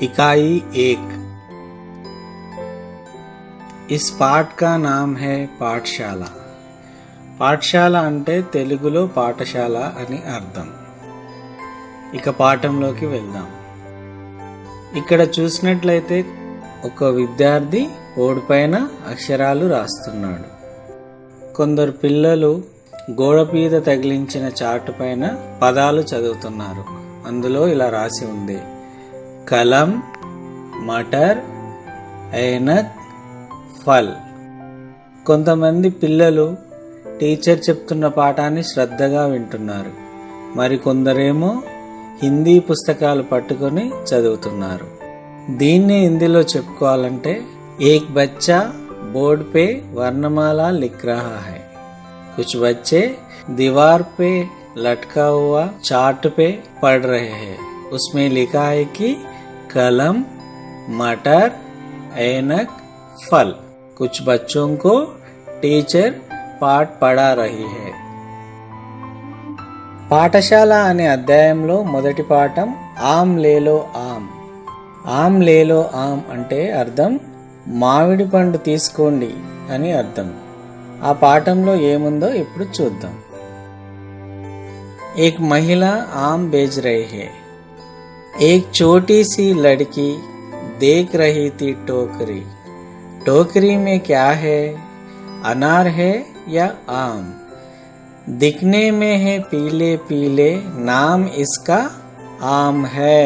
इकाई 1। इस पाठ का नाम है पाठशाला। పాఠశాల అంటే తెలుగులో పాఠశాల అని అర్థం. ఇక పాఠంలోకి వెళ్దాం. ఇక్కడ చూసినట్లయితే ఒక విద్యార్థి బోర్డు పైన అక్షరాలు రాస్తున్నాడు. కొందరు పిల్లలు గోడ మీద తగిలించిన చార్టు పైన పదాలు చదువుతున్నారు. అందులో ఇలా రాసి ఉంది: కలం, మటర్, ఐనక్, ఫల్. కొంతమంది పిల్లలు టీచర్ చెప్తున్న పాఠాన్ని శ్రద్ధగా వింటున్నారు. మరికొందరేమో హిందీ పుస్తకాలు పట్టుకొని చదువుతున్నారు. దీన్ని హిందీలో చెప్పుకోవాలంటే ఏక్ బచ్చా बोर्ड पे वर्णमाला लिख रहा है, कुछ बच्चे दीवार पे लटका हुआ चार्ट पे पढ़ रहे हैं. उसमें लिखा है कि कलम, मटर, ऐनक, फल. कुछ बच्चों को టీచర్ పాఠ పడా రహీ హై. పాఠశాల అనే అధ్యాయంలో మొదటి పాఠం ఆమ్ లేలో ఆమ్. ఆమ్ లేలో ఆమ్ అంటే అర్థం మామిడి పండు తీసుకోండి అని అర్థం. ఆ పాఠంలో ఏముందో ఇప్పుడు చూద్దాం. एक महिला आम बेच रही है. एक छोटी सी लड़की देख रही थी टोकरी. टोकरी में क्या है? अनार है या आम? दिखने में है पीले पीले, नाम इसका आम है.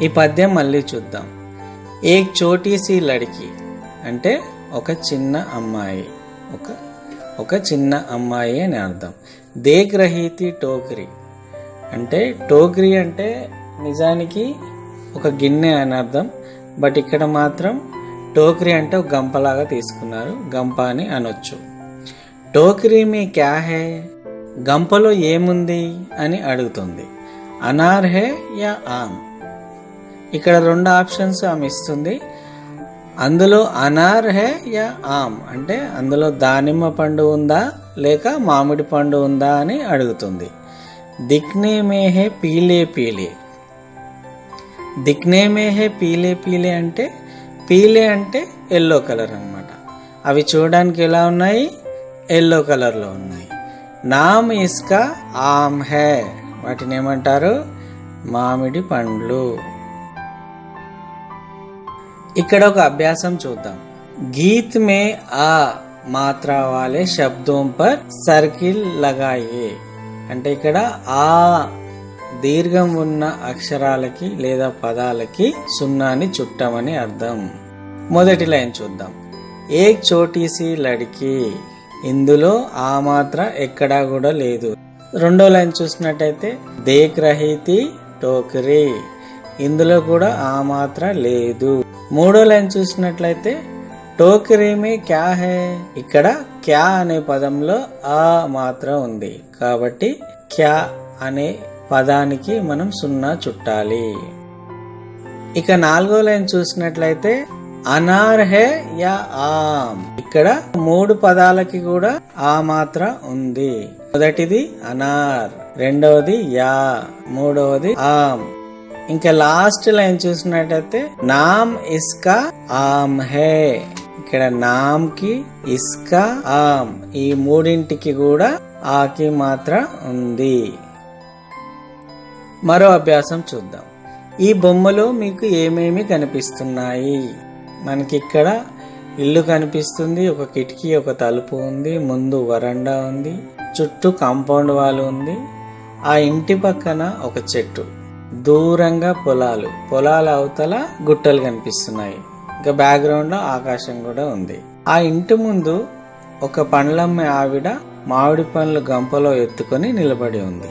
ఈ పద్యం మళ్ళీ చూద్దాం. ఏక్ చోటీ సీ లడ్కి అంటే ఒక చిన్న అమ్మాయి, ఒక చిన్న అమ్మాయి అని అర్థం. దేక్ రహీతి టోకరీ అంటే టోకరీ అంటే నిజానికి ఒక గిన్నె అని అర్థం. బట్ ఇక్కడ మాత్రం టోకరీ అంటే ఒక గంపలాగా తీసుకున్నారు, గంప అని అనొచ్చు. టోకరీ మీ క్యా హే, గంపలో ఏముంది అని అడుగుతుంది. అనార్ హే యా ఆమ్, ఇక్కడ రెండు ఆప్షన్స్ ఆమె ఇస్తుంది. అందులో అనార్ హే యా ఆమ్ అంటే అందులో దానిమ్మ పండు ఉందా లేక మామిడి పండు ఉందా అని అడుగుతుంది. దిక్నే మే హే పీలే పీలే. దిక్నే మే హే పీలే పీలే అంటే పీలే అంటే ఎల్లో కలర్ అన్నమాట. అవి చూడడానికి ఎలా ఉన్నాయి? ఎల్లో కలర్లో ఉన్నాయి. నామ్ ఇస్కా ఆమ్ హే, వాటిని ఏమంటారు? మామిడి పండ్లు. ఇక్కడ ఒక అభ్యాసం చూద్దాం. గీత్ మే ఆ మాత్రా వాలే శబ్దోं पर సర్కిల్ लगाइए అంటే ఇక్కడ ఆ దీర్ఘం ఉన్న అక్షరాలకి లేదా పదాలకి సున్నాని చుట్టమని అర్థం. మొదటి లైన్ చూద్దాం. ఏక్ చోటీ సీ లడ్కి, ఇందులో ఆ మాత్ర ఎక్కడా కూడా లేదు. రెండో లైన్ చూసినట్టయితే దేక్ రహీతి టోకరీ, ఇందులో కూడా ఆ మాత్ర లేదు. మూడో లైన్ చూసినట్లయితే టోకరీ మే క్యా హై, ఇక్కడ క్యా అనే పదంలో ఆ మాత్ర ఉంది కాబట్టి క్యా అనే పదానికి మనం సున్నా చుట్టాలి. ఇక నాలుగో లైన్ చూసినట్లయితే అనార్ హే యా ఆమ్, ఇక్కడ మూడు పదాలకి కూడా ఆ మాత్ర ఉంది. మొదటిది అనార్, రెండవది యా, మూడవది ఆమ్. ఇంకా లాస్ట్ లైన్ చూసినట్టయితే నామ్ ఇస్కా ఆమ్ హే, ఇక్కడ నామ్ కి ఇస్కా ఆమ్ ఈ మూడింటికి కూడా ఆకి మాత్ర ఉంది. మరో అభ్యాసం చూద్దాం. ఈ బొమ్మలో మీకు ఏమేమి కనిపిస్తున్నాయి? మనకి ఇక్కడ ఇల్లు కనిపిస్తుంది, ఒక కిటికీ, ఒక తలుపు ఉంది, ముందు వరండా ఉంది, చుట్టూ కాంపౌండ్ వాల్ ఉంది. ఆ ఇంటి పక్కన ఒక చెట్టు, దూరంగా పొలాలు, పొలాల అవతల గుట్టలు కనిపిస్తున్నాయి. ఇంకా బ్యాక్గ్రౌండ్ లో ఆకాశం కూడా ఉంది. ఆ ఇంటి ముందు ఒక పండ్లమ్మే ఆవిడ మామిడి పండ్లు గంపలో ఎత్తుకొని నిలబడి ఉంది.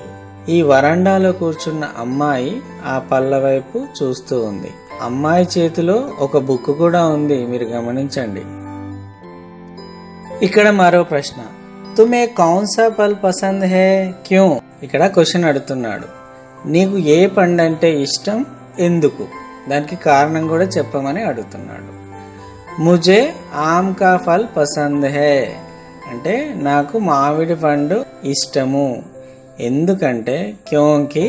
ఈ వరండాలో కూర్చున్న అమ్మాయి ఆ పళ్ళ వైపు చూస్తూ ఉంది. అమ్మాయి చేతిలో ఒక బుక్ కూడా ఉంది, మీరు గమనించండి. ఇక్కడ మరో ప్రశ్న, తుమే కౌన్ సా ఫల్ పసంద్ హై క్యూ? ఇక్కడ క్వశ్చన్ అడుగుతున్నాడు. నీకు ఏ పండు అంటే ఇష్టం, ఎందుకు? దానికి కారణం కూడా చెప్పమని అడుగుతున్నాడు. ముజే ఆమ్ కా ఫల్ పసంద్ హై అంటే నాకు మామిడి పండు ఇష్టము. ఎందుకంటే క్యోంకి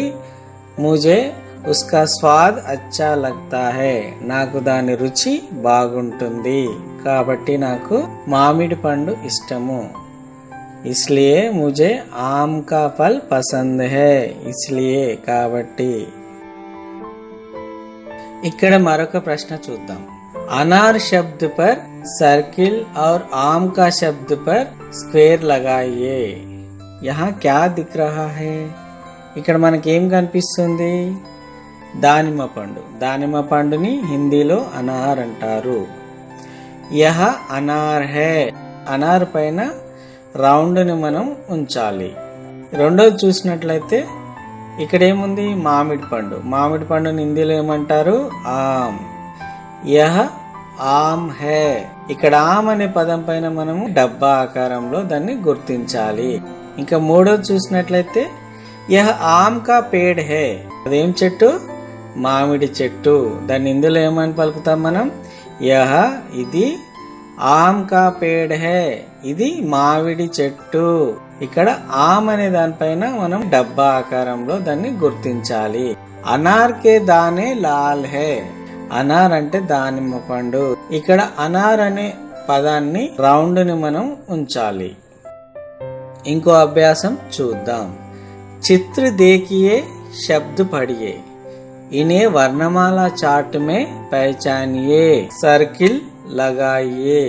ముజే उसका स्वाद अच्छा लगता है నాకు దాని రుచి బాగుంటుంది కాబట్టి నాకు మామిడి పండు ఇష్టము इसलिए मुझे आम का फल पसंद है इसलिए కాబట్టి ఇక్కడ మరొక ప్రశ్న చూద్దాం अनार शब्द पर सर्किल और आम का शब्द पर स्क्वेयर लगाइए यहाँ क्या दिख रहा है ఇక్కడ మనకి ఏం కనిపిస్తుంది దానిమ్మ పండుని హిందీలో అనార్ అంటారు యహ అనార్ హై అనార్ పైన రౌండ్ ని మనం ఉంచాలి రెండోది చూసినట్లయితే ఇక్కడ ఏముంది మామిడి పండుని హిందీలో ఏమంటారు ఆమ్ యహ ఆమ్ హై ఇక్కడ ఆమ్ అనే పదం పైన మనము డబ్బా ఆకారంలో దాన్ని గుర్తించాలి ఇంకా మూడోది చూసినట్లయితే యహ ఆమ్ కా పేడ్ హై అదేం చెట్టు మామిడి చెట్టు దాన్ని హిందీలో ఏమని పలుకుతాం మనం యహ ఇది ఆమ్ కా పేడ్ హై ఇది మామిడి చెట్టు ఇక్కడ ఆమ్ అనే దానిపైన మనం డబ్బా ఆకారంలో దాన్ని గుర్తించాలి అనార్ కే దానే లాల్ హై అనార్ అంటే దానిమ్మ పండు ఇక్కడ అనార్ అనే పదాన్ని రౌండ్ ని మనం ఉంచాలి ఇంకో అభ్యాసం చూద్దాం చిత్ర देखिए शब्द पढ़िए इन्हें वर्णमाला चार्ट में पहचानिए सर्किल लगाइए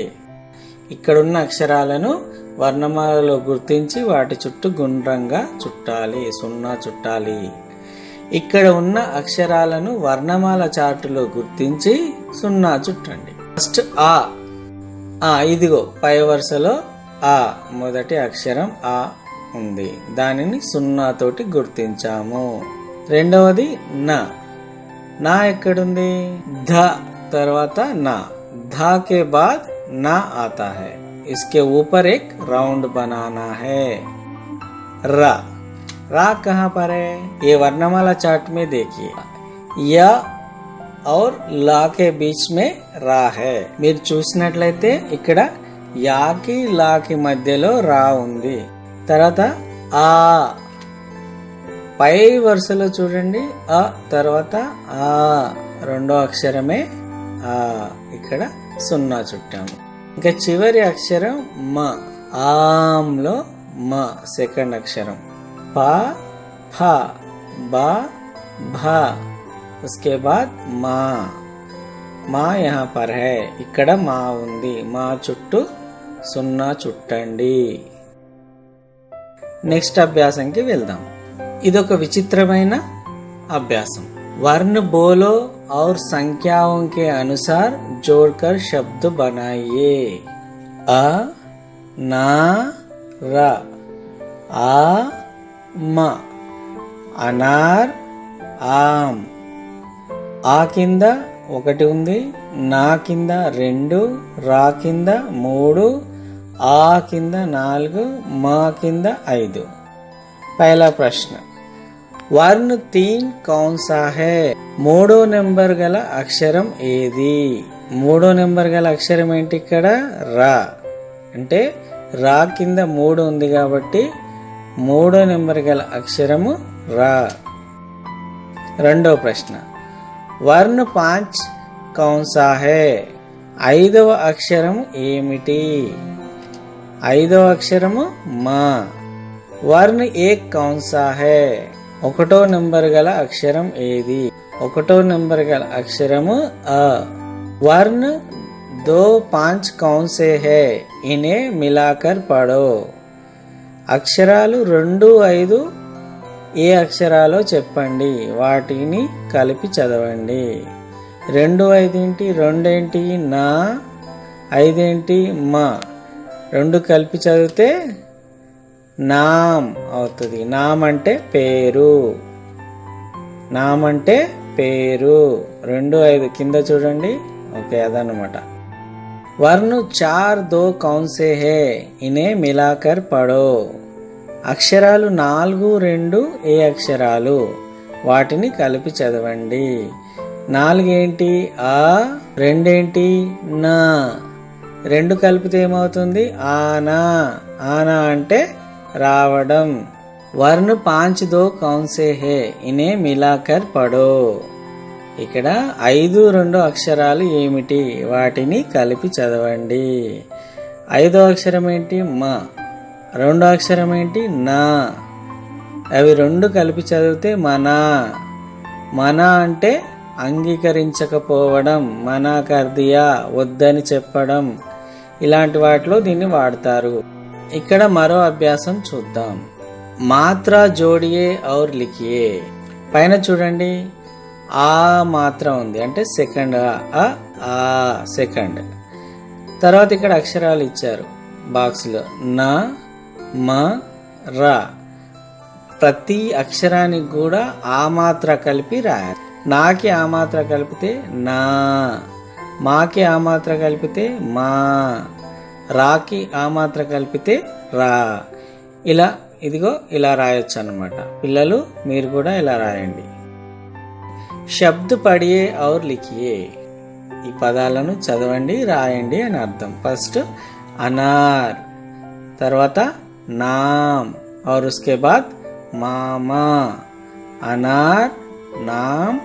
ఇక్కడున్న అక్షరాలను వర్ణమాలలో గుర్తించి వాటి చుట్టూ గుండ్రంగా చుట్టాలి సున్నా చుట్టాలి ఇక్కడ ఉన్న అక్షరాలను వర్ణమాల చార్టులో గుర్తించి సున్నా చుట్టండి ఫస్ట్ ఆ ఇదిగో పై వరుసలో ఆ మొదటి అక్షరం ఆ ఉంది దానిని సున్నా తోటి గుర్తించాము రెండవది నా ఎక్కడుంది ధ తర్వాత నా धा के बाद ना आता है इसके ऊपर एक राउंड बनाना है रा कहाँ पर है ये वर्णमाला चार्ट में देखिए या और ला के बीच में रा है మీరు చూసినట్లయితే ఇక్కడ యాకి లాకి మధ్యలో రా ఉంది తర్వాత ఆ పై వరుసలో చూడండి ఆ తర్వాత ఆ రెండో అక్షరమే ఇక్కడ సున్నా చుట్టాము ఇంకా చివరి అక్షరం మ ఆమ్లో మ సెకండ్ అక్షరం పా ఫా బా భా उसके बाद మా यहाँ पर है ఇక్కడ మా ఉంది మా చుట్టూ సున్నా చుట్టండి నెక్స్ట్ అభ్యాసంకి వెళ్దాం ఇదొక విచిత్రమైన అభ్యాసం वर्ण बोलो और संख्याओं के अनुसार जोड़कर शब्द बनाइए अ ना र आ म अनार आम ఆ కింద ఒకటి ఉంది నా కింద 2 రా కింద 3 ఆ కింద 4 మా కింద 5 पहला प्रश्न वर्ण 3 कौन सा है మూడో నెంబర్ గల అక్షరం ఏది మూడో నెంబర్ గల అక్షరం ఏంటి ఇక్కడ రా అంటే రా కింద 3 ఉంది కాబట్టి మూడో నెంబర్ గల అక్షరము రా రెండో ప్రశ్న वर्ण 5 कौन सा है ఐదవ అక్షరం ఏమిటి ఐదవ అక్షరము మా वर्ण 1 कौन सा है ఒకటో నెంబర్ గల అక్షరం ఏది ఒకటో నెంబర్ గల అక్షరము అ वर्ण 2 5 कौन से है इन्हें मिलाकर पढ़ो అక్షరాలు 2 5 ఏ అక్షరాలో చెప్పండి వాటిని కలిపి చదవండి 2 5 ఏంటి 2 ఏంటి నా 5 ఏంటి మా 2 కలిపి చదివితే నామ్ అవుతుంది నామ్ అంటే పేరు నామ్ అంటే పేరు 2 5 కింద చూడండి ఓకే అదన్నమాట वर्ण 4 2 कौन से है इन्हें मिलाकर पढ़ो అక్షరాలు 4 2 ఏ అక్షరాలు వాటిని కలిపి చదవండి 4 ఏంటి ఆ 2 ఏంటి నా 2 కలిపితే ఏమవుతుంది ఆనా ఆనా అంటే రావడం वर्ण 5 2 कौन से है इन्हें मिलाकर पढ़ो. ఇక్కడ 5 2 అక్షరాలు ఏమిటి, వాటిని కలిపి చదవండి. 5వ అక్షరం ఏంటి? మ. 2వ అక్షరం ఏంటి? నా. అవి రెండు కలిపి చదివితే మన. మన అంటే అంగీకరించకపోవడం, మనా కర్దియా, వద్దని చెప్పడం, ఇలాంటి వాటిలో దీన్ని వాడతారు. ఇక్కడ మరో అభ్యాసం చూద్దాం. మాత్రా జోడియే ఔర్ లిఖియే. పైన చూడండి, ఆ మాత్ర ఉంది అంటే సెకండ్ ఆ సెకండ్. తర్వాత ఇక్కడ అక్షరాలు ఇచ్చారు బాక్స్లో, నా మ రా. ప్రతి అక్షరానికి కూడా ఆ మాత్ర కలిపి రాయాలి. నాకి ఆ మాత్ర కలిపితే నా, మాకి ఆ మాత్ర కలిపితే మా, రాకి ఆ మాత్ర కలిపితే రా. ఇలా ఇదిగో ఇలా రాయొచ్చు అన్నమాట. పిల్లలు మీరు కూడా ఇలా రాయండి. శబ్ద పడియే ఔర్ లిఖియే. ఈ పదాలను చదవండి, రాయండి అని అర్థం. ఫస్ట్ అనార్, తర్వాత నామ్ और उसके बाद మామా. అనార్, నామ్,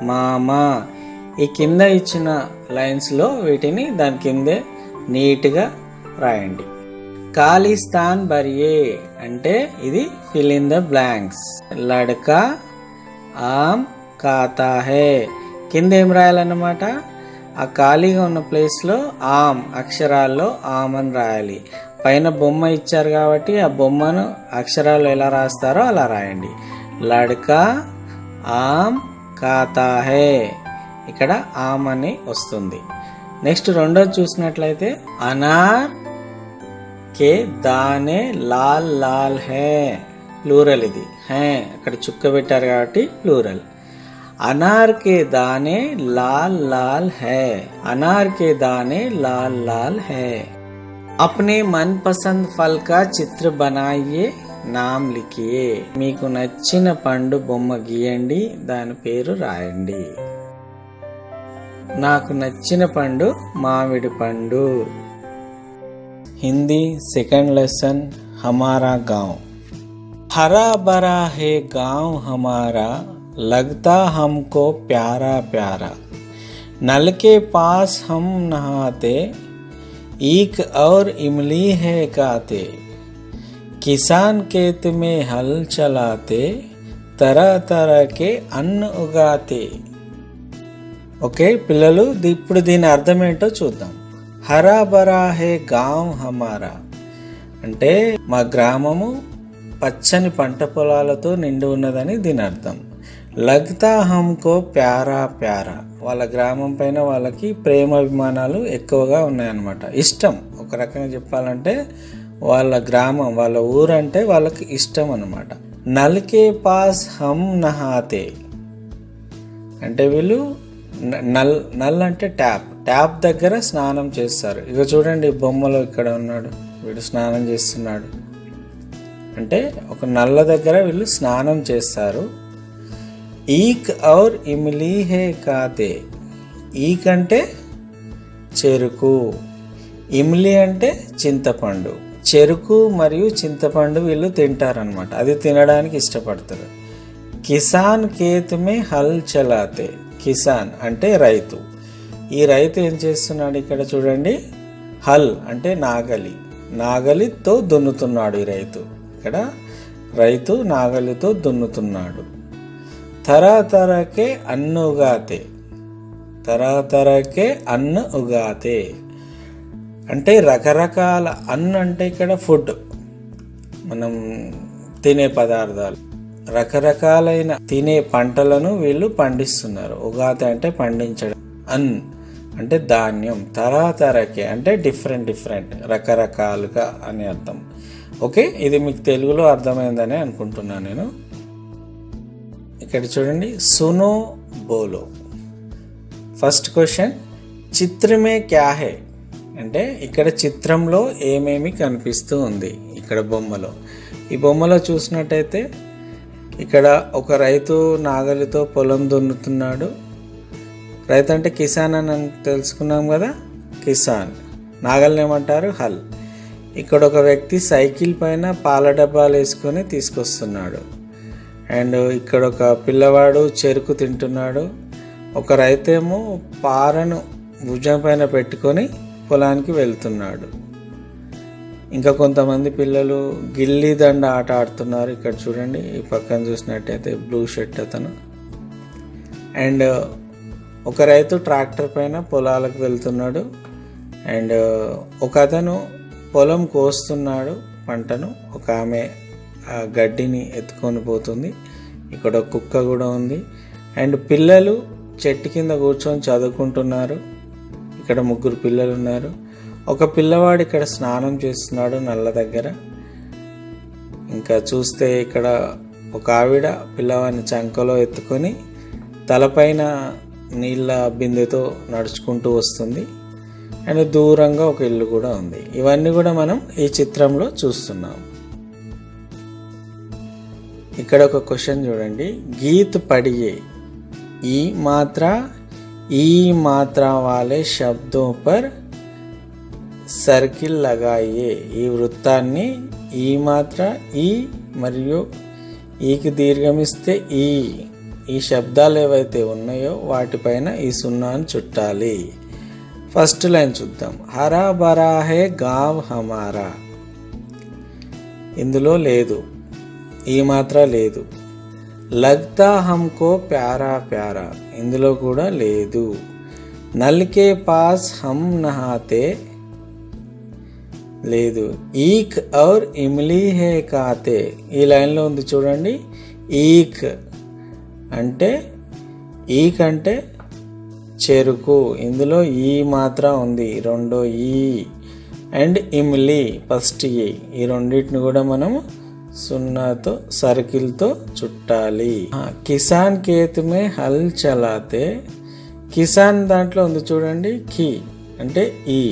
మామా. ఈ కింద ఇచ్చిన లైన్స్లో వీటిని దాని కిందే నీట్గా రాయండి. ఖాళీస్థాన్ భరియే అంటే ఇది ఫిల్ ఇన్ ద బ్లాంక్స్. లడ్కా ఆమ్ ఖాతా హే. కింద ఏం రాయాలన్నమాట, ఆ ఖాళీగా ఉన్న ప్లేస్లో ఆమ్ అక్షరాల్లో ఆమ్ అని రాయాలి. పైన బొమ్మ ఇచ్చారు కాబట్టి ఆ బొమ్మను అక్షరాలు ఎలా రాస్తారో అలా రాయండి. లడ్కా ఆమ్ ఖాతా హే. ఇక్కడ ఆమ్ అని వస్తుంది. నెక్స్ట్ రెండోది చూసినట్లయితే అనార్ కే దానే లాల్ లాల్ హే. ప్లూరల్ ఇది. హే అక్కడ చుక్క పెట్టారు కాబట్టి ప్లూరల్. अनार के दाने लाल लाल है. अनार के दाने लाल लाल है. अपने मनपसंद फल का चित्र बनाइए, नाम लिखिए. మీకు నచ్చిన పండు బొమ్మ గీయండి, దాని పేరు రాయండి. నాకు నచ్చిన పండు మామిడి పండు. హిందీ సెకండ్ లెసన్ हमारा गांव. हरा भरा है गांव हमारा, लगता हमको प्यारा प्यारा. नल के पास हम नहाते, ईख और इमली है गाते. किसान खेत में हल चलाते, तरह तरह के अन्न उगाते. ఓకే పిల్లలు, ఇప్పుడు దీని అర్థం ఏంటో చూద్దాం. హరా భరా హే గాంవ్ హమారా అంటే మా గ్రామము పచ్చని పంట పొలాలతో నిండి ఉన్నదని దీని అర్థం. లగ్తా హమ్కో ప్యారా ప్యారా. వాళ్ళ గ్రామం పైన వాళ్ళకి ప్రేమ అభిమానాలు ఎక్కువగా ఉన్నాయన్నమాట. ఇష్టం, ఒక రకంగా చెప్పాలంటే వాళ్ళ గ్రామం, వాళ్ళ ఊరంటే వాళ్ళకి ఇష్టం అన్నమాట. నల్కే పాస్ హమ్ నహాతే అంటే వీళ్ళు నల్ అంటే ట్యాప్ దగ్గర స్నానం చేస్తారు. ఇక చూడండి బొమ్మలో ఇక్కడ ఉన్నాడు, వీడు స్నానం చేస్తున్నాడు. అంటే ఒక నల్ల దగ్గర వీళ్ళు స్నానం చేస్తారు. ఈక్ ఔర్ ఇమ్లీ హే కాతే. ఈక్ అంటే చెరుకు, ఇమ్లీ అంటే చింతపండు. చెరుకు మరియు చింతపండు వీళ్ళు తింటారనమాట, అది తినడానికి ఇష్టపడతారు. కిసాన్ ఖేత్ మే హల్ చలాతే. కిసాన్ అంటే రైతు. ఈ రైతు ఏం చేస్తున్నాడు ఇక్కడ చూడండి, హల్ అంటే నాగలి, నాగలితో దున్నుతున్నాడు ఈ రైతు. ఇక్కడ రైతు నాగలితో దున్నుతున్నాడు. तरह तरह के अन्न उगाते. तरह तरह के अन्न उगाते అంటే రకరకాల అన్న అంటే ఇక్కడ ఫుడ్, మనం తినే పదార్థాలు. రకరకాలైన తినే పంటలను వీళ్ళు పండిస్తున్నారు. ఉగాతే అంటే పండించడం, అన్ అంటే ధాన్యం, తరతరకే అంటే డిఫరెంట్ రకరకాలుగా అని అర్థం. ఓకే, ఇది మీకు తెలుగులో అర్థమైందని అనుకుంటున్నాను నేను. ఇక్కడ చూడండి, సునో బోలో. ఫస్ట్ క్వశ్చన్, చిత్రమే క్యా హే అంటే ఇక్కడ చిత్రంలో ఏమేమి కనిపిస్తూ ఉంది. ఇక్కడ బొమ్మలో, ఈ బొమ్మలో చూసినట్టయితే ఇక్కడ ఒక రైతు నాగలితో పొలం దున్నుతున్నాడు. రైతు అంటే కిసాన్ అని తెలుసుకున్నాం కదా, కిసాన్. నాగల్ని ఏమంటారు? హల్. ఇక్కడ ఒక వ్యక్తి సైకిల్ పైన పాల డబ్బాలు వేసుకొని తీసుకొస్తున్నాడు. అండ్ ఇక్కడ ఒక పిల్లవాడు చెరుకు తింటున్నాడు. ఒక రైతేమో పారను భుజం పైన పెట్టుకొని పొలానికి వెళ్తున్నాడు. ఇంకా కొంతమంది పిల్లలు గిల్లీ దండ ఆట ఆడుతున్నారు. ఇక్కడ చూడండి, ఈ పక్కన చూసినట్టయితే బ్లూ షర్ట్ అతను. అండ్ ఒక రైతు ట్రాక్టర్ పైన పొలాలకు వెళ్తున్నాడు. అండ్ ఒక అతను పొలం కోస్తున్నాడు పంటను. ఒక ఆమె ఆ గడ్డిని ఎత్తుకొని పోతుంది. ఇక్కడ ఒక కుక్క కూడా ఉంది. అండ్ పిల్లలు చెట్టు కింద కూర్చొని చదువుకుంటున్నారు. ఇక్కడ 3 పిల్లలు ఉన్నారు. ఒక పిల్లవాడు ఇక్కడ స్నానం చేస్తున్నాడు నల్ల దగ్గర. ఇంకా చూస్తే ఇక్కడ ఒక ఆవిడ పిల్లవాడిని చంకలో ఎత్తుకొని తలపైన నీళ్ళ బిందెతో నడుచుకుంటూ వస్తుంది. అండ్ దూరంగా ఒక ఇల్లు కూడా ఉంది. ఇవన్నీ కూడా మనం ఈ చిత్రంలో చూస్తున్నాం. ఇక్కడ ఒక క్వశ్చన్ చూడండి. గీత్ పడియే ఈ మాత్ర వాలే శబ్దోं पर సర్కిల్ లగాయే. ఈ వృత్తాన్ని ఈ మాత్ర ఈ మరియు ఈకి దీర్ఘమిస్తే ఈ శబ్దాలు ఏవైతే ఉన్నాయో వాటిపైన ఈ సున్నాను చుట్టాలి. ఫస్ట్ లైన్ చూద్దాం. హరా భరా హే గావ్ హమారా. ఇందులో లేదు, ఈ మాత్ర లేదు. లగ్తా హమ్కో ప్యారా ప్యారా. ఇందులో కూడా లేదు. నల్కే పాస్ హమ్ నహాతే లేదు. ఈక్ ఔర్ ఇమ్లీ హే కాతే. ఈ లైన్లో ఉంది చూడండి. ఈక్ అంటే చెరుకు. ఇందులో ఈ మాత్ర ఉంది, రెండో ఈ. అండ్ ఇమ్లీ ఫస్ట్ ఈ. ఈ రెండింటిని కూడా మనము సున్నాతో సర్కిల్తో చుట్టాలి. కిసాన్ కేత్ మే హల్ చలాతే. కిసాన్ దాంట్లో ఉంది చూడండి, కి అంటే ఈ.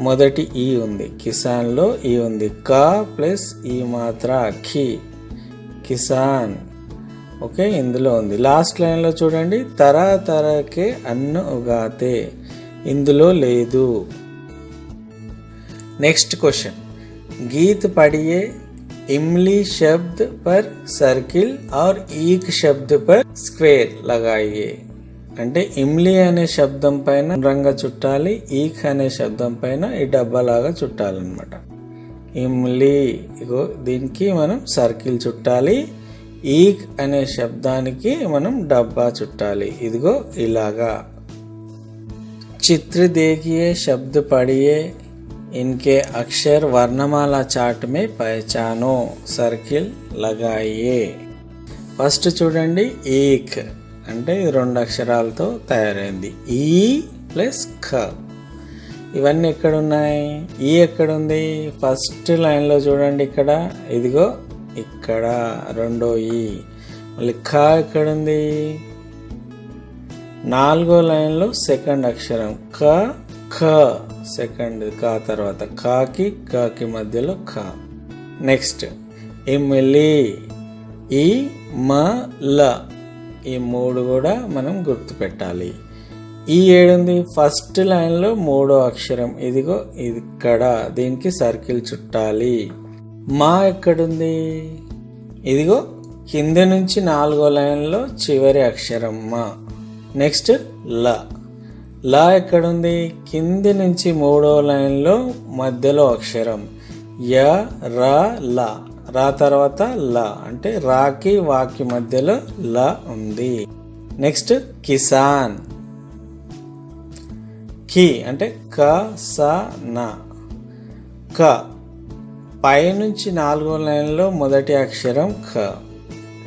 మొదటి ఈ ఉంది, కిసాన్లో ఈ ఉంది. కా ప్లస్ ఈ మాత్ర ఖి, కిసాన్. ఓకే, ఇందులో ఉంది. లాస్ట్ లైన్లో చూడండి. తరకే అన్న ఉగాతే. ఇందులో లేదు. Next question. గీత్ పడియే इमली शब्द पर सर्किल और ఈక్ शब्द पर స్క్వేర్ लगाइए. అంటే ఇమ్లీ అనే శబ్దం పైన రంగా చుట్టాలి, ఈక్ అనే శబ్దం పైన ఈ డబ్బాలాగా చుట్టాలన్నమాట. ఇమ్లీ ఇగో దీనికి మనం సర్కిల్ చుట్టాలి, ఈక్ అనే శబ్దానికి మనం డబ్బా చుట్టాలి. ఇదిగో ఇలాగా. చిత్ర देखिए शब्द पढ़िए इनके अक्षर वर्णमाला चार्ट में पहचानो सर्किल लगाइए. ఫస్ట్ చూడండి, ఈక్ అంటే 2 అక్షరాలతో తయారైంది. ఈ ప్లస్ ఖ. ఇవన్నీ ఎక్కడున్నాయి? ఈ ఎక్కడుంది? ఫస్ట్ లైన్లో చూడండి, ఇక్కడ ఇదిగో ఇక్కడ రెండో ఈ. మళ్ళీ ఖ ఎక్కడుంది? 4వ లైన్లో సెకండ్ అక్షరం ఖ. సెకండ్ కా తర్వాత కాకి మధ్యలో ఖ. నెక్స్ట్ ఇమ్లీ, ఈ మ ల. ఈ 3 కూడా మనం గుర్తుపెట్టాలి. ఈ 7 ఉంది ఫస్ట్ లైన్లో 3వ అక్షరం. ఇదిగో ఇక్కడ దీనికి సర్కిల్ చుట్టాలి. మా ఎక్కడుంది? ఇదిగో కింద నుంచి 4వ లైన్లో చివరి అక్షరం మా. నెక్స్ట్ ల. లా ఎక్కడుంది? కింది నుంచి 3వ లైన్లో మధ్యలో అక్షరం య రా లా. రా తర్వాత లా అంటే రాకి వాకి మధ్యలో లా ఉంది. నెక్స్ట్ కిసాన్. కి అంటే క స నా. క పై నుంచి 4వ లైన్లో మొదటి అక్షరం ఖ.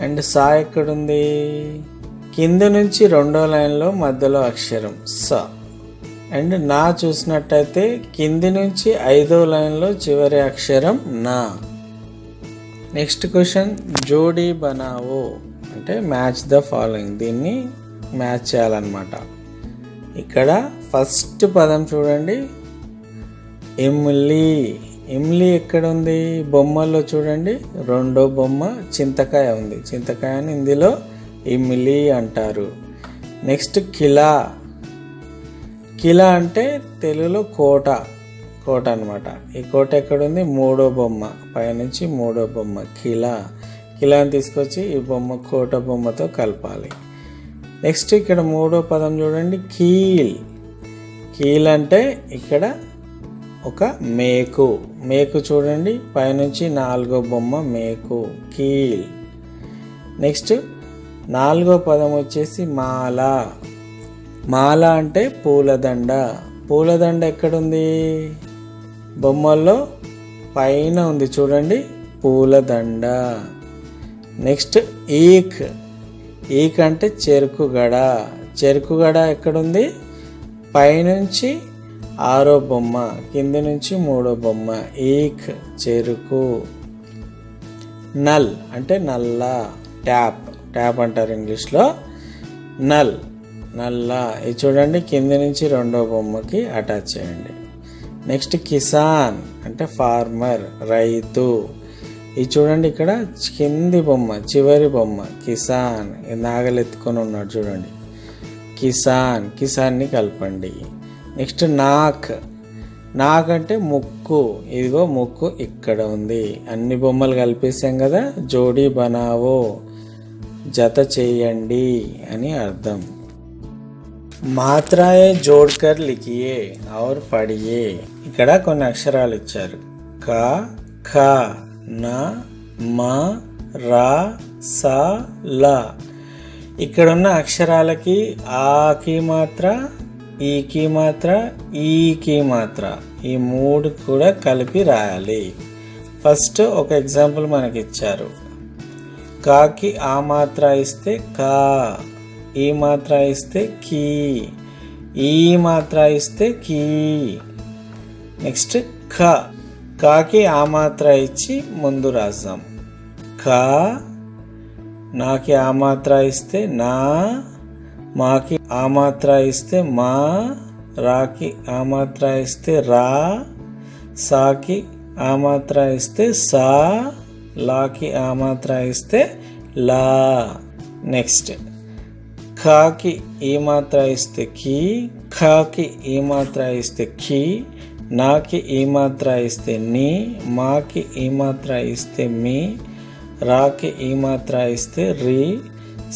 అండ్ సా ఎక్కడుంది? కింద నుంచి 2వ లైన్లో మధ్యలో అక్షరం స. అండ్ నా చూసినట్టయితే కింది నుంచి 5వ లైన్లో చివరి అక్షరం నా. Next question. జోడీ బనావో అంటే మ్యాచ్ ద ఫాలోయింగ్. దీన్ని మ్యాచ్ చేయాలన్నమాట. ఇక్కడ ఫస్ట్ పదం చూడండి, ఇమ్లీ. ఇమ్లీ ఎక్కడ ఉంది? బొమ్మల్లో చూడండి, రెండో బొమ్మ చింతకాయ ఉంది. చింతకాయని ఇందులో ఇమ్లీ అంటారు. నెక్స్ట్ కిలా. కిలా అంటే తెలుగులో కోట. కోట అనమాట. ఈ కోట ఎక్కడుంది? మూడో బొమ్మ పైనుంచి మూడో బొమ్మ కిలాని తీసుకొచ్చి ఈ బొమ్మ కోట బొమ్మతో కలపాలి. నెక్స్ట్ ఇక్కడ మూడో పదం చూడండి, కీల్ అంటే ఇక్కడ ఒక మేకు చూడండి, పైనుంచి నాలుగో బొమ్మ మేకు, కీల్. నెక్స్ట్ నాలుగో పదం వచ్చేసి మాల అంటే పూలదండ ఎక్కడుంది? బొమ్మల్లో పైన ఉంది చూడండి, పూలదండ. నెక్స్ట్ ఈక్ అంటే చెరుకుగడ ఎక్కడుంది? పైనుంచి ఆరో బొమ్మ, కింది నుంచి మూడో బొమ్మ, ఈక్ చెరుకు. నల్ అంటే నల్ల, ట్యాప్ అంటారు ఇంగ్లీష్లో, నల్ల. ఇది చూడండి, కింది నుంచి రెండో బొమ్మకి అటాచ్ చేయండి. నెక్స్ట్ కిసాన్ అంటే ఫార్మర్, రైతు. ఇది చూడండి, ఇక్కడ కింది బొమ్మ చివరి బొమ్మ కిసాన్, నాగలెత్తుకొని ఉన్నాడు చూడండి, కిసాన్ని కలపండి. నెక్స్ట్ నాక్ అంటే ముక్కు, ఇదిగో ముక్కు ఇక్కడ ఉంది. అన్ని బొమ్మలు కలిపేసాం కదా, జోడీ బనావో జత చేయండి అని అర్థం. మాత్రాయే జోడ్కర్ లిఖియే ఔర్ పడియే. ఇక్కడ కొన్ని అక్షరాలు ఇచ్చారు, ఖ న మ రా సా లా. ఇక్కడున్న అక్షరాలకి ఆకి మాత్ర, ఈకి మాత్ర, ఈకి మాత్ర, ఈ మూడు కూడా కలిపి రాయాలి. ఫస్ట్ ఒక ఎగ్జాంపుల్ మనకి ఇచ్చారు, కాకి ఆ మాత్ర ఇస్తే కా, ఈ మాత్ర ఇస్తే కీ, ఈ మాత్ర ఇస్తే కీ. నెక్స్ట్ కాకి ఆ మాత్ర ఇచ్చి ముందు రాద్దాం, కా. నాకి ఆ మాత్ర ఇస్తే నా, మాకి ఆ మాత్ర ఇస్తే మా, రాకి ఆ మాత్ర ఇస్తే రా, సాకి ఆ మాత్ర ఇస్తే సా, లాకి ఆ మాత్ర ఇస్తే లా. నెక్స్ట్ ఖాకి ఈ మాత్ర ఇస్తే కీ, ఖాకి ఈ మాత్ర ఇస్తే ఖీ, నాకి ఈ మాత్ర ఇస్తే నీ, మాకి ఈ మాత్ర ఇస్తే మీ, రాకి ఈ మాత్ర ఇస్తే రీ,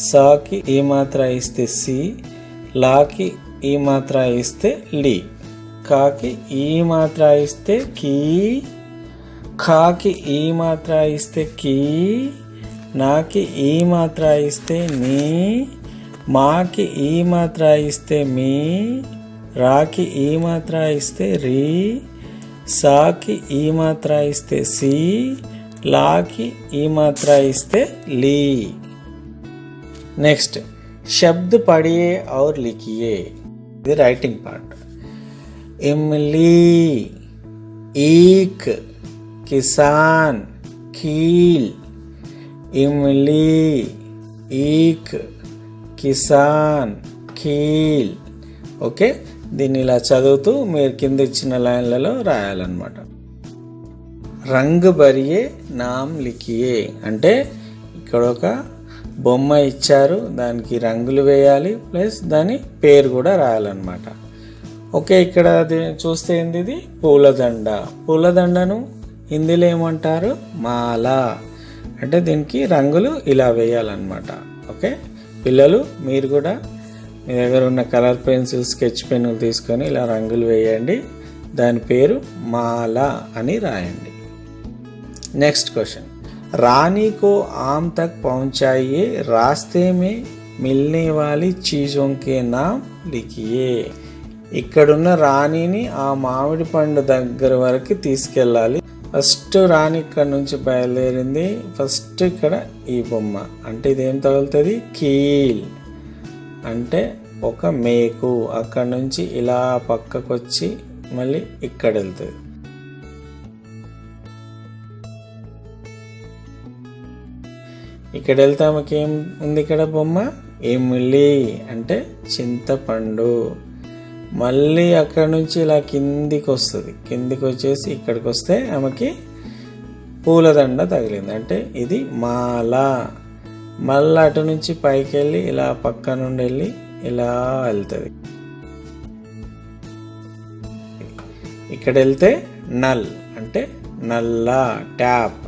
సాకి ఈ మాత్ర ఇస్తే సి, లాకి ఈ మాత్ర ఇస్తే లి. కాకి ఈ మాత్ర ఇస్తే కీ, ఖాకి ఈ మాత్ర ఇస్తే కీ, నాకి ఈ మాత్ర ఇస్తే నీ, మాకి ఈ మాత్ర ఇస్తే మీ, రాకి ఈ మాత్ర ఇస్తే రీ, సాకి ఈ మాత్ర ఇస్తే సి, లాకి ఈ మాత్ర ఇస్తే ली। नेक्स्ट शब्द पढ़िए और लिखिए, ఇది రైటింగ్ పార్ట్। इमली, ईक, किसान, खील। इमली, ఈక్, కిసాన్, ఖీల్। ఓకే, దీన్ని ఇలా చదువుతూ మీరు కింద ఇచ్చిన లైన్లలో రాయాలన్నమాట। రంగ్ భరియే నామ్ లిఖియే అంటే ఇక్కడ ఒక బొమ్మ ఇచ్చారు, దానికి రంగులు వేయాలి, ప్లస్ దాని పేరు కూడా రాయాలన్నమాట। ఓకే, ఇక్కడ చూస్తే ఏంది, ఇది పూలదండ। పూలదండను హిందీలో ఏమంటారు, మాల। అంటే దీనికి రంగులు ఇలా వేయాలన్నమాట। ఓకే పిల్లలు, మీరు కూడా మీ దగ్గర ఉన్న కలర్ పెన్సిల్, స్కెచ్ పెన్నులు తీసుకొని ఇలా రంగులు వేయండి, దాని పేరు మాల అని రాయండి। नेक्स्ट क्वेश्चन, रानी को आम तक पहुंचाइए, रास्ते में मिलने वाली चीजों के नाम लिखिए। ఇక్కడున్న రాణిని ఆ మామిడి పండు దగ్గర వరకు తీసుకెళ్ళాలి। ఫస్ట్ రాణి ఇక్కడ నుంచి బయలుదేరింది, ఫస్ట్ ఇక్కడ ఈ బొమ్మ అంటే ఇదేం తగులుతుంది, కీల్ అంటే ఒక మేకు, అక్కడ నుంచి ఇలా పక్కకు వచ్చి మళ్ళీ ఇక్కడ వెళ్తుంది। ఇక్కడ వెళ్తే ఆమెకి ఏం ఉంది, ఇక్కడ బొమ్మ ఇమ్లి అంటే చింతపండు। మళ్ళీ అక్కడ నుంచి ఇలా కిందికి వస్తుంది, కిందికి వచ్చేసి ఇక్కడికి వస్తే ఆమెకి పూలదండ తగిలింది, అంటే ఇది మాల। మళ్ళీ అటు నుంచి పైకి వెళ్ళి ఇలా పక్క నుండి వెళ్ళి ఇలా వెళ్తుంది। ఇక్కడ వెళ్తే నల్ అంటే నల్ల, ట్యాప్.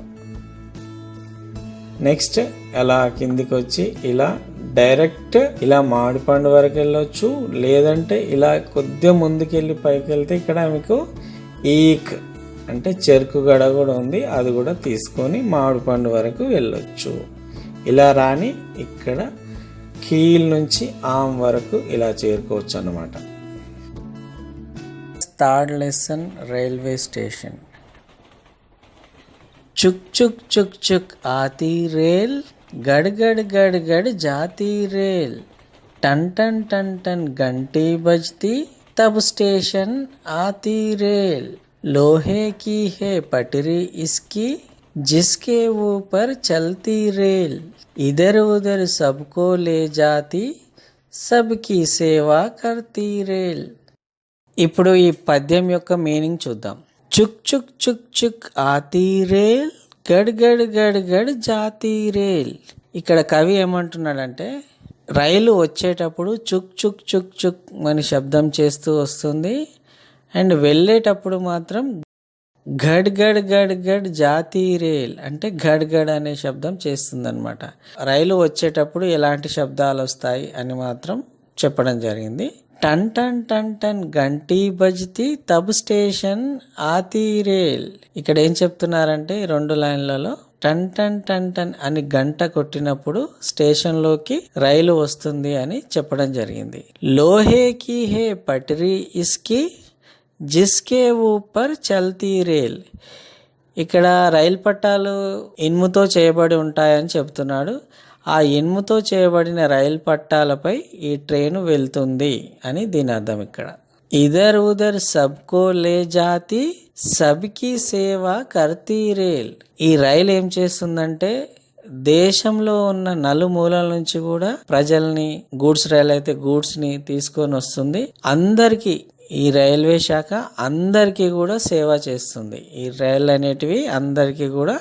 నెక్స్ట్ అలా కిందికి వచ్చి ఇలా డైరెక్ట్ ఇలా మామిడిపండు వరకు వెళ్ళొచ్చు, లేదంటే ఇలా కొద్దిగా ముందుకెళ్ళి పైకి వెళ్తే ఇక్కడ మీకు ఈక్ అంటే చెరుకు గడ కూడా ఉంది, అది కూడా తీసుకొని మామిడిపండు వరకు వెళ్ళొచ్చు. ఇలా రాని ఇక్కడ కీల్ నుంచి ఆమ్ వరకు ఇలా చేరుకోవచ్చు అన్నమాట. Third lesson railway station. చుక్ చుక్ చుక్ చుక్ ఆती रेल, गड़ गड़ गड़ गड़ जाती रेल, टन टन टन टन घंटी बजती तब स्टेशन आती रेल, लोहे की है पटरी इसकी जिसके ऊपर चलती रेल, इधर उधर सबको ले जाती सबकी సేవా करती रेल. ఇప్పుడు ఈ పద్యం యొక్క మీనింగ్ చూద్దాం. చుక్ చుక్ చుక్ చుక్ ఆతీ రేల్, గడ్ గడ్ గడ్ గడ్ జాతీ రేల్. ఇక్కడ కవి ఏమంటున్నాడంటే రైలు వచ్చేటప్పుడు చుక్ చుక్ చుక్ చుక్ అని శబ్దం చేస్తూ వస్తుంది, అండ్ వెళ్ళేటప్పుడు మాత్రం గడ్ గడ్ గడ్ గడ్ జాతీ రేల్ అంటే గడ్ గడ్ అనే శబ్దం చేస్తుంది అనమాట. రైలు వచ్చేటప్పుడు ఎలాంటి శబ్దాలు వస్తాయి అని మాత్రం చెప్పడం జరిగింది. టన్ టన్ టన్ టన్ గంటీ బజ్తి తబ్ స్టేషన్ ఆతీ రేల్. ఇక్కడ ఏం చెప్తున్నారంటే 2 లైన్లలో టన్ టన్ టన్ టన్ అని గంట కొట్టినప్పుడు స్టేషన్లోకి రైలు వస్తుంది అని చెప్పడం జరిగింది. లోహే కి హే పటరీ ఇస్కి జిస్కే ఊపర్ చల్తీ రేల్. ఇక్కడ రైలు పట్టాలు ఇనుముతో చేయబడి ఉంటాయని చెప్తున్నాడు. ఆ ఇనుముతో చేయబడిన రైలు పట్టాలపై ఈ ట్రైను వెళ్తుంది అని దీని అర్థం. ఇక్కడ ఇదర్ ఉదర్ సబ్కో లే జాతి సబ్కి సేవా కర్తీ రేల్. ఈ రైలు ఏం చేస్తుందంటే దేశంలో ఉన్న నలుమూలల నుంచి కూడా ప్రజల్ని, గూడ్స్ రైలు అయితే గూడ్స్ ని తీసుకొని వస్తుంది. అందరికీ ఈ రైల్వే శాఖ అందరికీ కూడా సేవ చేస్తుంది. ఈ రైలు అనేటివి అందరికీ కూడా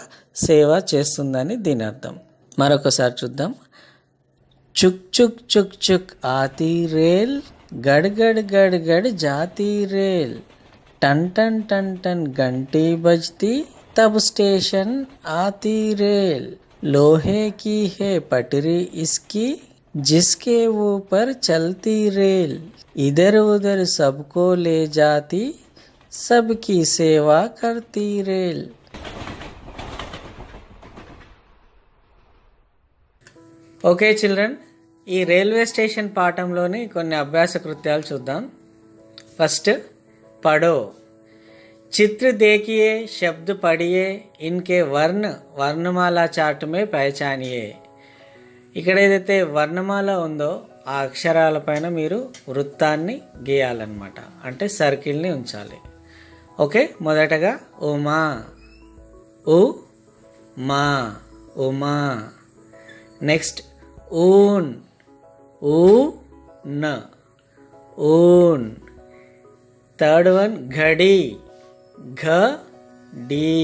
సేవ చేస్తుందని దీని అర్థం. మరొకసారి చూద్దాం. చుక్ చుక్ చుక్ చుక్ ఆతీ రేల్, గడ్ గడ్ గడ్ గడ్ జాతీ రేల్, టన్ టన్ టన్ టన్ घंटी बजती तब स्टेशन आती रेल, लोहे की है पटरी इसकी जिसके ऊपर चलती रेल, इधर उधर सबको ले जाती सबकी सेवा करती रेल. ఓకే చిల్డ్రన్, ఈ రైల్వే స్టేషన్ పాఠంలోని కొన్ని అభ్యాస కృత్యాలు చూద్దాం. ఫస్ట్ పడో. చిత్ర దేఖియే, శబ్ద పడియే, ఇన్కే వర్ణమాల చార్ట్ మే పహచానియే. ఇక్కడ ఏదైతే వర్ణమాల ఉందో ఆ అక్షరాల పైన మీరు వృత్తాన్ని గీయాలన్నమాట, అంటే సర్కిల్ని ఉంచాలి. ఓకే, మొదటగా ఉమా, ఉ మా, ఉమా. నెక్స్ట్ ఊన్, ఊ న, ఊన్. థర్డ్ వన్ ఘడి, ఘ డి,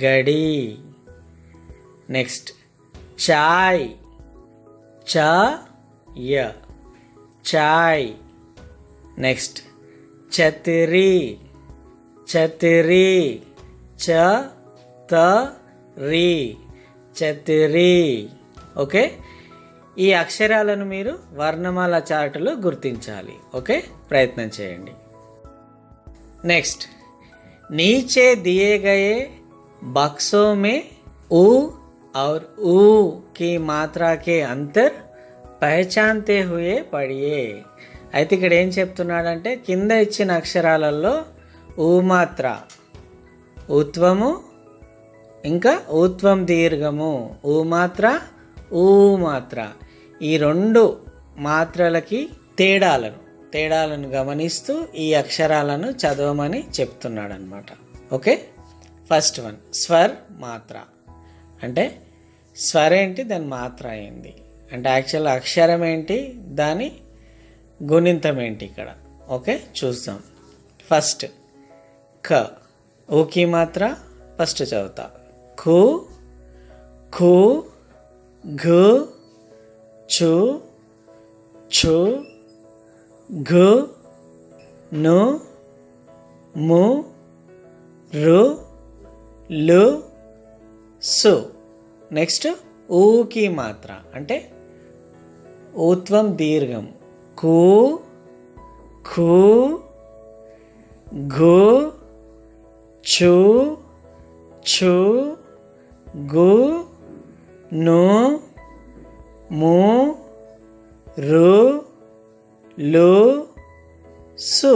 గడి. నెక్స్ట్ చాయ్, చ య, చాయ్. నెక్స్ట్ ఛత్రి, ఛత్రి, చ త రి, ఛత్రి. ఓకే, ఈ అక్షరాలను మీరు వర్ణమాల చార్టులో గుర్తించాలి. ఓకే, ప్రయత్నం చేయండి. నెక్స్ట్ नीचे दिए गए बक्सों में ऊ और ऊ की मात्रा के अंतर పహచాన్తే హుయే పడియే. అయితే ఇక్కడ ఏం చెప్తున్నాడంటే కింద ఇచ్చిన అక్షరాలలో ఊ మాత్ర, ఊత్వము ఇంకా ఊత్వం దీర్ఘము, ఊ మాత్ర, ఊ మాత్ర, ఈ 2 మాత్రలకి తేడాలను గమనిస్తూ ఈ అక్షరాలను చదవమని చెప్తున్నాడు అనమాట. ఓకే, ఫస్ట్ వన్ స్వర్ మాత్ర. అంటే స్వర్ ఏంటి, దాని మాత్ర ఏంటి, అంటే యాక్చువల్ అక్షరం ఏంటి, దాని గుణింతం ఏంటి ఇక్కడ. ఓకే, చూద్దాం. ఫస్ట్ ఖ, ఊకి మాత్ర ఫస్ట్ చదువుతా. ఖు, ఖు, ఘు, ఛు, ఛు, ఘు, ను, ము రు లు సు. నెక్స్ట్ ఊకి మాత్ర అంటే ఊత్వం దీర్ఘం కు ఖు ఘు చు ఛు గు ను ము రు లు సు.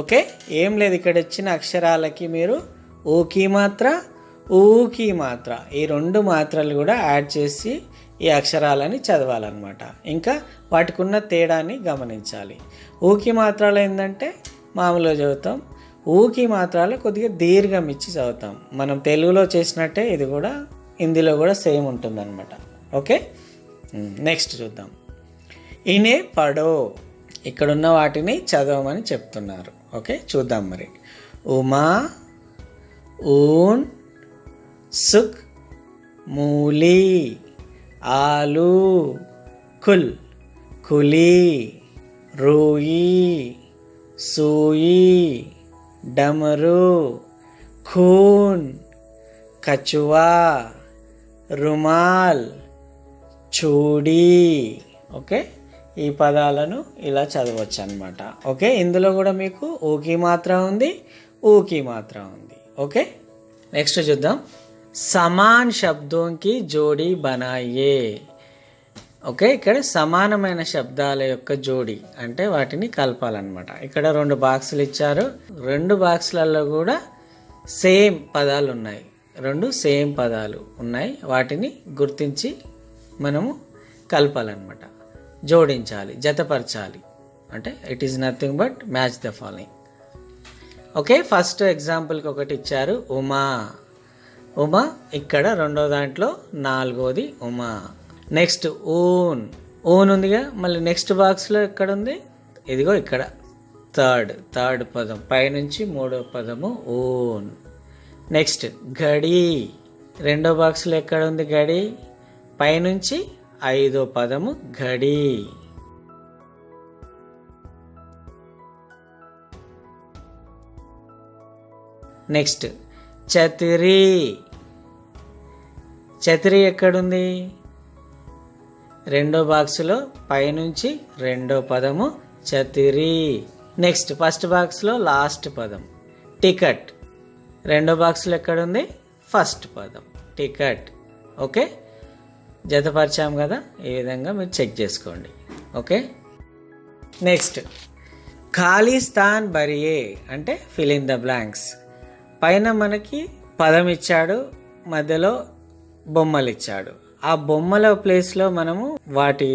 ఓకే, ఏం లేదు, ఇక్కడ వచ్చిన అక్షరాలకి మీరు ఊకి మాత్ర ఊకి మాత్ర ఈ రెండు మాత్రలు కూడా యాడ్ చేసి ఈ అక్షరాలని చదవాలన్నమాట. ఇంకా వాటికి ఉన్న తేడాన్ని గమనించాలి. ఊకి మాత్రలు ఏంటంటే మామూలుగా చదువుతాం, ఊకి మాత్రాలు కొద్దిగా దీర్ఘం ఇచ్చి చదువుతాం. మనం తెలుగులో చేసినట్టే ఇది కూడా హిందీలో కూడా సేమ్ ఉంటుందన్నమాట. ఓకే, నెక్స్ట్ చూద్దాం. ఇనే పడో, ఇక్కడున్న వాటిని చదవమని చెప్తున్నారు. ఓకే, చూద్దాం మరి. ఉమా, ఊన్, సుక్, మూలి, ఆలు, కుల్, కులి, రూయి, సూయి, డమరు, ఖూన్, కచువా, రుమాల్, చూడి. ఓకే, ఈ పదాలను ఇలా చదవచ్చు అన్నమాట. ఓకే, ఇందులో కూడా మీకు ఊకి మాత్ర ఉంది, ఊకి మాత్ర ఉంది. ఓకే, నెక్స్ట్ చూద్దాం. సమాన్ శబ్దోంకి జోడి బనాయే. ఓకే, ఇక్కడ సమానమైన శబ్దాల యొక్క జోడి అంటే వాటిని కలపాలన్నమాట. ఇక్కడ 2 బాక్సులు ఇచ్చారు, 2 బాక్సులలో కూడా సేమ్ పదాలు ఉన్నాయి, 2 సేమ్ పదాలు ఉన్నాయి. వాటిని గుర్తించి మనము కలపాలన్నమాట, జోడించాలి, జతపరచాలి. అంటే it is nothing but match the following. Okay, first ఎగ్జాంపుల్కి ఒకటి ఇచ్చారు, ఉమా. ఉమా ఇక్కడ 2వ దాంట్లో 4వది ఉమా. నెక్స్ట్ ఊన్, ఊన్ ఉందిగా, మళ్ళీ నెక్స్ట్ బాక్స్లో ఎక్కడ ఉంది, ఇదిగో ఇక్కడ థర్డ్ పదం, పైనుంచి 3వ పదము ఊన్. నెక్స్ట్ గడి, 2వ బాక్స్లో ఎక్కడ ఉంది గడి, పైనుంచి 5వ పదము గడి. నెక్స్ట్ చతిరి, చతిరి ఎక్కడుంది, 2వ బాక్స్లో పైనుంచి 2వ పదము చతిరి. నెక్స్ట్ ఫస్ట్ బాక్స్లో లాస్ట్ పదం టికెట్, 2వ బాక్స్లో ఎక్కడుంది, ఫస్ట్ పదం టికెట్. ఓకే, జతపరిచాం కదా, ఈ విధంగా మీరు చెక్ చేసుకోండి. ఓకే, నెక్స్ట్ ఖాళీ స్థాన్ భరియే అంటే ఫిల్ ఇన్ ద బ్లాంక్స్. పైన మనకి పదం ఇచ్చాడు, మధ్యలో బొమ్మలు ఇచ్చాడు. ఆ బొమ్మల ప్లేస్లో మనము వాటి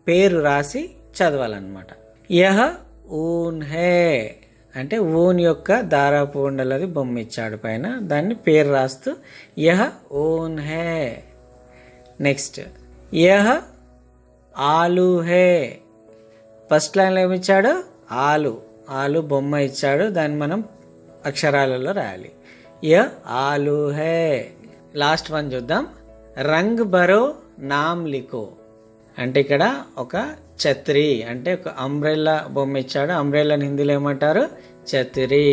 పేరు రాసి చదవాలన్నమాట. యహ ఊన్ హే అంటే ఊన్ యొక్క దారాపు ఉండలది బొమ్మ ఇచ్చాడు పైన, దాన్ని పేరు రాస్తూ యహ ఊన్ హే. నెక్స్ట్ యహ ఆలు హే, ఫస్ట్ లైన్లో ఏమిచ్చాడు, ఆలు బొమ్మ ఇచ్చాడు, దాన్ని మనం అక్షరాలలో రాయాలి. య ఆలు హే. లాస్ట్ వన్ చూద్దాం. రంగ్ బరో నామ్ లిఖో అంటే ఇక్కడ ఒక ఛత్రి అంటే ఒక అంబ్రెల్లా బొమ్మ ఇచ్చాడు, అంబ్రెల్లాని హిందీలో ఏమంటారు, ఛత్రి.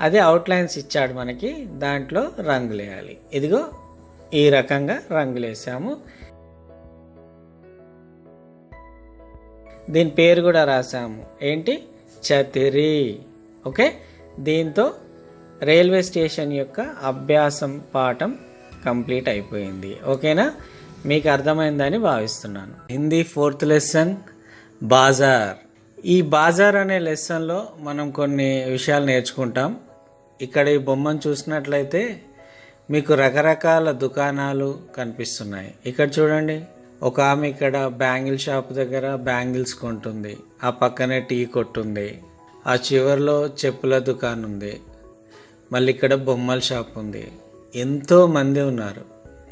అదే అవుట్లైన్స్ ఇచ్చాడు మనకి, దాంట్లో రంగులు వేయాలి. ఇదిగో ఈ రకంగా రంగులు వేసాము. దీని పేరు కూడా రాసాము, ఏంటి, ఛత్రి. ఓకే, దీంతో రైల్వే స్టేషన్ యొక్క అభ్యాసం పాఠం కంప్లీట్ అయిపోయింది. ఓకేనా, మీకు అర్థమైందని భావిస్తున్నాను. Hindi 4th lesson బాజార్. ఈ బాజార్ అనే లెసన్లో మనం కొన్ని విషయాలు నేర్చుకుంటాం. ఇక్కడ ఈ బొమ్మను చూసినట్లయితే మీకు రకరకాల దుకాణాలు కనిపిస్తున్నాయి. ఇక్కడ చూడండి, ఒక ఆమె ఇక్కడ బ్యాంగిల్ షాప్ దగ్గర బ్యాంగిల్స్ కొంటుంది, ఆ పక్కనే టీ కొట్టుంది, ఆ చివరిలో చెప్పుల దుకాణం ఉంది, మళ్ళీ ఇక్కడ బొమ్మల షాప్ ఉంది. ఎంతో మంది ఉన్నారు,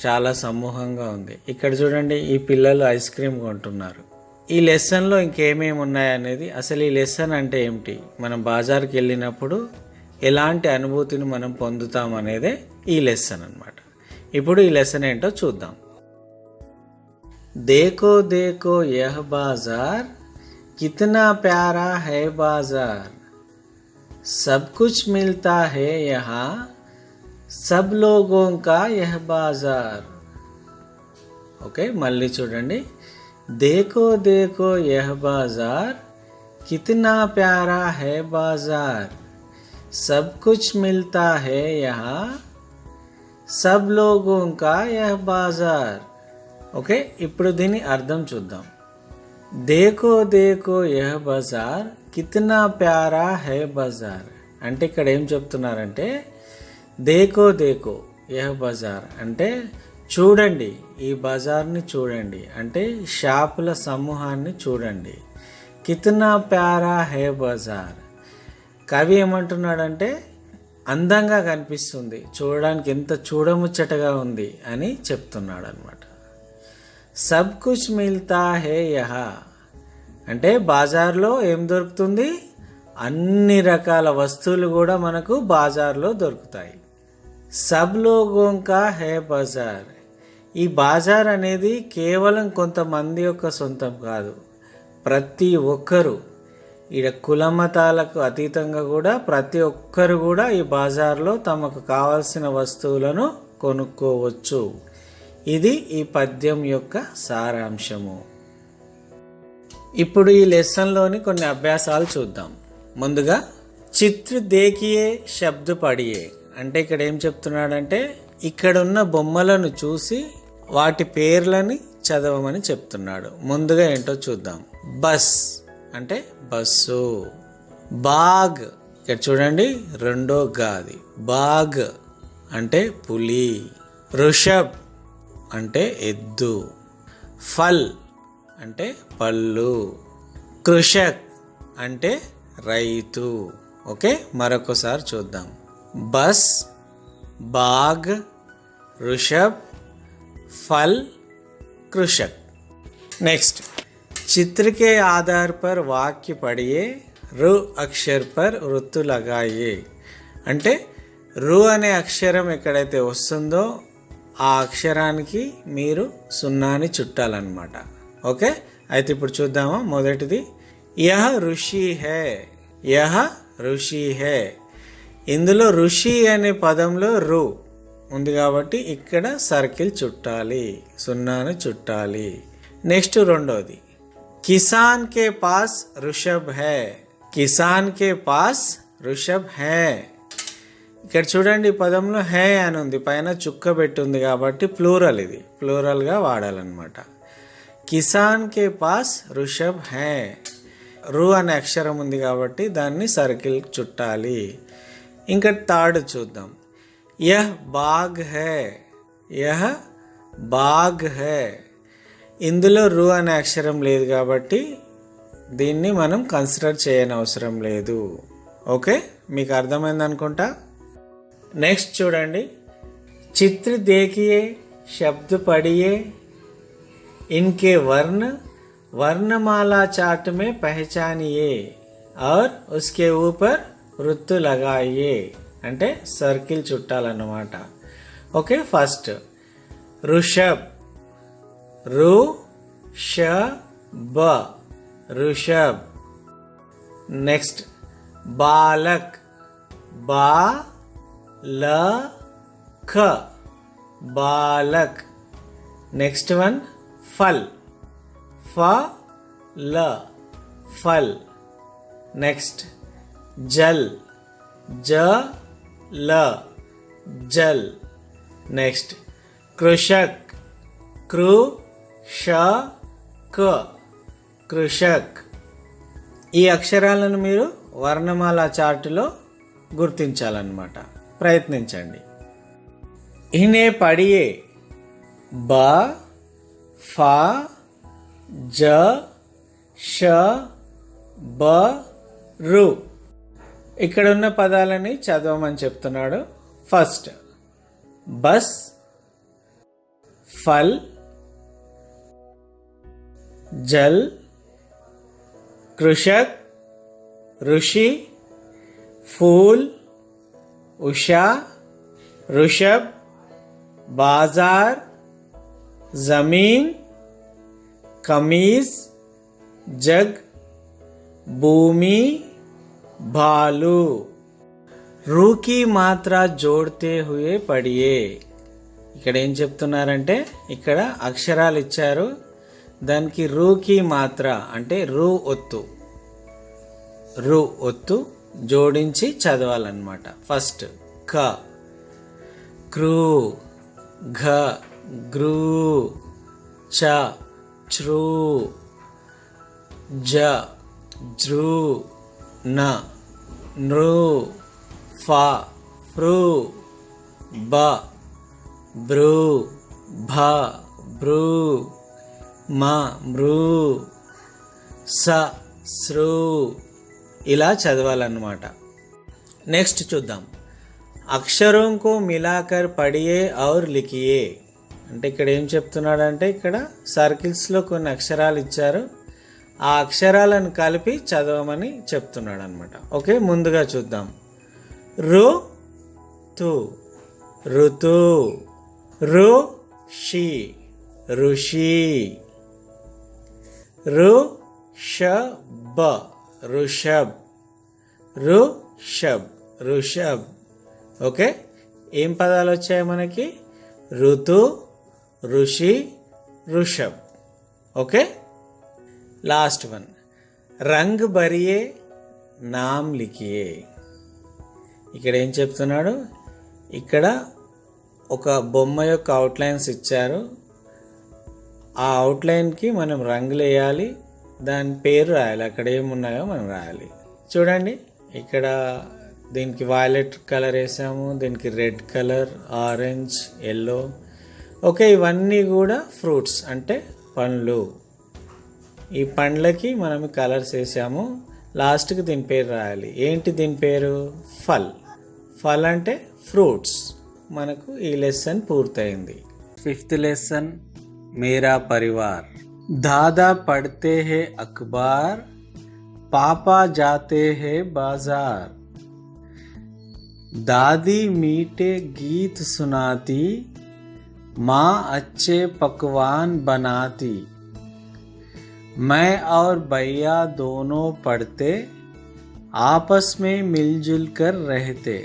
చాలా సమూహంగా ఉంది. ఇక్కడ చూడండి, ఈ పిల్లలు ఐస్ క్రీమ్ కొంటున్నారు. ఈ లెసన్లో ఇంకేమేమి ఉన్నాయనేది, అసలు ఈ లెసన్ అంటే ఏమిటి, మనం బాజార్కి వెళ్ళినప్పుడు ఎలాంటి అనుభూతిని మనం పొందుతాం అనేదే ఈ లెసన్ అన్నమాట. ఇప్పుడు ఈ లెసన్ ఏంటో చూద్దాం. దేఖో దేఖో యహ్ బాజార్ కితనా ప్యారా హై బాజార్. सब कुछ मिलता है यहाँ सब लोगों का यह बाजार. ఓకే, మళ్ళీ చూడండి. देखो देखो यह बाजार कितना प्यारा है बाजार सब कुछ मिलता है यहाँ सब लोगों का यह बाजार. ఓకే, ఇప్పుడు దీని అర్థం చూద్దాం. देखो देखो यह बाजार कितना प्यारा है बाजार అంటే ఇక్కడ ఏం చెప్తున్నారంటే देखो देखो यह बाजार అంటే చూడండి, ఈ బజార్ని చూడండి అంటే షాపుల సమూహాన్ని చూడండి. కితనా ప్యారా హే బజార్, కవి ఏమంటున్నాడంటే అందంగా కనిపిస్తుంది, చూడడానికి ఎంత చూడముచ్చటగా ఉంది అని చెప్తున్నాడు అనమాట. సబ్ కుచ్ మిల్తా హే యహా అంటే బాజార్లో ఏం దొరుకుతుంది, అన్ని రకాల వస్తువులు కూడా మనకు బాజార్లో దొరుకుతాయి. సబ్ లోగోం కా హే బజార్, ఈ బాజార్ అనేది కేవలం కొంతమంది యొక్క సొంతం కాదు, ప్రతి ఒక్కరు, ఈడ కులమతాలకు అతీతంగా కూడా ప్రతి ఒక్కరు కూడా ఈ బాజార్లో తమకు కావాల్సిన వస్తువులను కొనుక్కోవచ్చు. ఇది ఈ పద్యం యొక్క సారాంశము. ఇప్పుడు ఈ లెసన్లోని కొన్ని అభ్యాసాలు చూద్దాం. ముందుగా చిత్ర దేకియే శబ్ద పడియే అంటే ఇక్కడ ఏం చెప్తున్నాడంటే ఇక్కడ ఉన్న బొమ్మలను చూసి వాటి పేర్లని చదవమని చెప్తున్నాడు. ముందుగా ఏంటో చూద్దాం. బస్ అంటే బస్సు, బాగ్ ఇక్కడ చూడండి రెండో గాది, బాగ్ అంటే పులి, ఋషభ్ అంటే ఎద్దు, ఫల్ అంటే పళ్ళు, కృషక్ అంటే రైతు. ఓకే, మరొకసారి చూద్దాం. బస్, बाग, ऋषभ, फल, कृषक. नेक्स्ट, चित्र के आधार पर वाक्य पढ़िए, రు అక్షర్ పర్ వృత్తు లగాయే అంటే రు అనే అక్షరం ఎక్కడైతే వస్తుందో ఆ అక్షరానికి మీరు సున్నాని చుట్టాలన్నమాట. ఓకే, అయితే ఇప్పుడు చూద్దామా. మొదటిది యహ ఋషి హే, యహ ఋషి హే. ఇందులో ఋషి అనే పదంలో రు ఉంది కాబట్టి ఇక్కడ సర్కిల్ చుట్టాలి, సున్నాను చుట్టాలి. నెక్స్ట్ రెండోది కిసాన్ కే పాస్ ఋషభ్ హే, కిసాన్ కే పాస్ ఋషభ్ హే. ఇక్కడ చూడండి ఈ పదంలో హే అని ఉంది, పైన చుక్క పెట్టుంది కాబట్టి ప్లూరల్, ఇది ప్లూరల్గా వాడాలన్నమాట. కిసాన్ కే పాస్ ఋషభ్ హే, రు అనే అక్షరం ఉంది కాబట్టి దాన్ని సర్కిల్ చుట్టాలి. ఇంకా థర్డ్ చూద్దాం. యహ్ బాగ్ హే, యహ్ బాగ్ హే. ఇందులో రు అనే అక్షరం లేదు కాబట్టి దీన్ని మనం కన్సిడర్ చేయని అవసరం లేదు. ఓకే, మీకు అర్థమైంది అనుకుంటా. నెక్స్ట్ చూడండి. చిత్ర దేఖియే శబ్ద పడియే ఇన్కే వర్ణ వర్ణమాలా చార్ట్ మే పహచానియే और उसके ऊपर వృత్తు లగాయే అంటే సర్కిల్ చుట్టాలన్నమాట. ఓకే, ఫస్ట్ ఋషభ్, రు ష బ ఋషభ్. నెక్స్ట్ బాలక్, బా ల ఖ బాలక్. నెక్స్ట్ వన్ ఫల్, ఫ ల ఫల్. నెక్స్ట్ జల్, జ ల జల్. నెక్స్ట్ కృషక్, కృ ష క కృషక్. ఈ అక్షరాలను మీరు వర్ణమాల చార్టులో గుర్తించాలన్నమాట. ప్రయత్నించండి. ఇనే పడియే బ ఫ జ ష బ రు. ఇక్కడ ఉన్న పదాలని చదవమని చెప్తున్నాడు. ఫస్ట్ బస్, ఫల్, జల్, కృషక్, ఋషి, ఫూల్, ఉషా, ऋषभ, बाजार, जमीन, कमीज, जग, भूमि, भालू. రూకి మాత్ర జోడ్తే హుయే పడియే. ఇక్కడ ఏం చెప్తున్నారంటే ఇక్కడ అక్షరాలు ఇచ్చారు, దానికి రూకి మాత్ర అంటే రు ఒత్తు జోడించి చదవాలన్నమాట. ఫస్ట్ క, క్రూ, ఘ, గ్రూ, చ, చ్రూ, జ, జ్రూ, న, నృ, ఫ, ఫ్రు, బ, బ్రూ, భ, బ్రూ, మ, మృ, స, సృ ఇలా చదవాలన్నమాట. నెక్స్ట్ చూద్దాం. అక్షరం కో మిలాకర్ పడియే ఔర్ లిఖియే. అంటే ఇక్కడ ఏం చెప్తున్నాడంటే ఇక్కడ సర్కిల్స్లో కొన్ని అక్షరాలు ఇచ్చారు, ఆ అక్షరాలను కలిపి చదవమని చెప్తున్నాడు అనమాట. ఓకే, ముందుగా చూద్దాం. రు తు, ఋతు, రు షి, ఋషి, రు ష బ, ఋషబ్, ఋషబ్, ఋషబ్. ఓకే, ఏం పదాలు వచ్చాయి మనకి? ఋతు, ఋషి, ఋషబ్. Okay, last one. రంగ్ భరియే నామ్ లిఖియే. ఇక్కడ ఏం చెప్తున్నాడు? ఇక్కడ ఒక బొమ్మ యొక్క అవుట్లైన్స్ ఇచ్చారు, ఆ అవుట్లైన్కి మనం రంగులు వేయాలి, దాని పేరు రాయాలి, అక్కడ ఏమున్నాయో మనం రాయాలి. చూడండి, ఇక్కడ దీనికి వైలెట్ కలర్ వేసాము, దీనికి red colour, orange, yellow. Okay, ఇవన్నీ కూడా ఫ్రూట్స్ అంటే పండ్లు. ఈ పండ్లకి మనం కలర్స్ వేసాము, లాస్ట్కి దీని పేరు రాయాలి. ఏంటి దీని పేరు? ఫల్. ఫల్ అంటే ఫ్రూట్స్. మనకు ఈ లెసన్ పూర్తయింది. 5th లెసన్ మేరా పరివార్. దాదా పढ़ते हैं अखबार, पापा जाते हैं बाजार, दादी मीठे गीत सुनाती, माँ अच्छे पकवान बनाती, मैं और भैया दोनों पढ़ते, आपस में मिलजुल कर रहते,